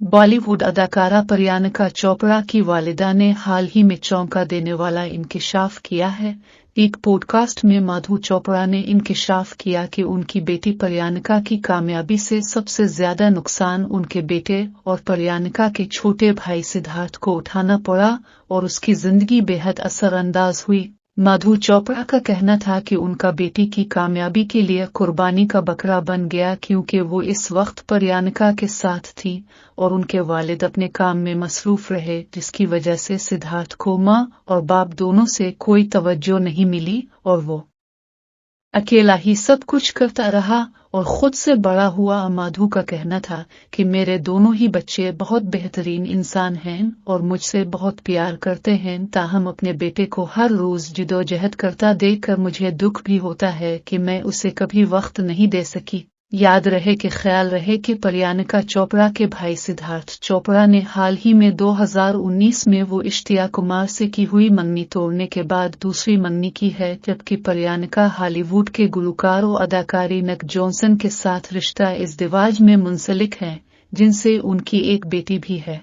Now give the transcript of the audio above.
बॉलीवुड अदाकारा प्रियंका चोपड़ा की वालिदा ने हाल ही में चौंका देने वाला इंकिशाफ किया है। एक पॉडकास्ट में मधु चोपड़ा ने इंकिशाफ किया कि उनकी बेटी प्रियंका की कामयाबी से सबसे ज्यादा नुकसान उनके बेटे और प्रियंका के छोटे भाई सिद्धार्थ को उठाना पड़ा और उसकी जिंदगी बेहद असरअंदाज हुई। मधु चोपड़ा का कहना था कि उनका बेटी की कामयाबी के लिए कुर्बानी का बकरा बन गया क्योंकि वो इस वक्त प्रियंका के साथ थी और उनके वालिद अपने काम में मसरूफ रहे, जिसकी वजह से सिद्धार्थ को माँ और बाप दोनों से कोई तवज्जो नहीं मिली और वो अकेला ही सब कुछ करता रहा और खुद से बड़ा हुआ। मधु का कहना था कि मेरे दोनों ही बच्चे बहुत बेहतरीन इंसान हैं और मुझसे बहुत प्यार करते हैं, ताहम अपने बेटे को हर रोज जिदोजहद करता देखकर मुझे दुख भी होता है कि मैं उसे कभी वक्त नहीं दे सकी। याद रहे कि ख्याल रहे कि प्रियंका चोपड़ा के भाई सिद्धार्थ चोपड़ा ने हाल ही में 2019 में वो इश्तिया कुमार से की हुई मंगनी तोड़ने के बाद दूसरी मंगनी की है, जबकि प्रियंका हॉलीवुड के गुलकार और अदाकारी निक जॉनसन के साथ रिश्ता इज़्दिवाज में मुंसलिक है, जिनसे उनकी एक बेटी भी है।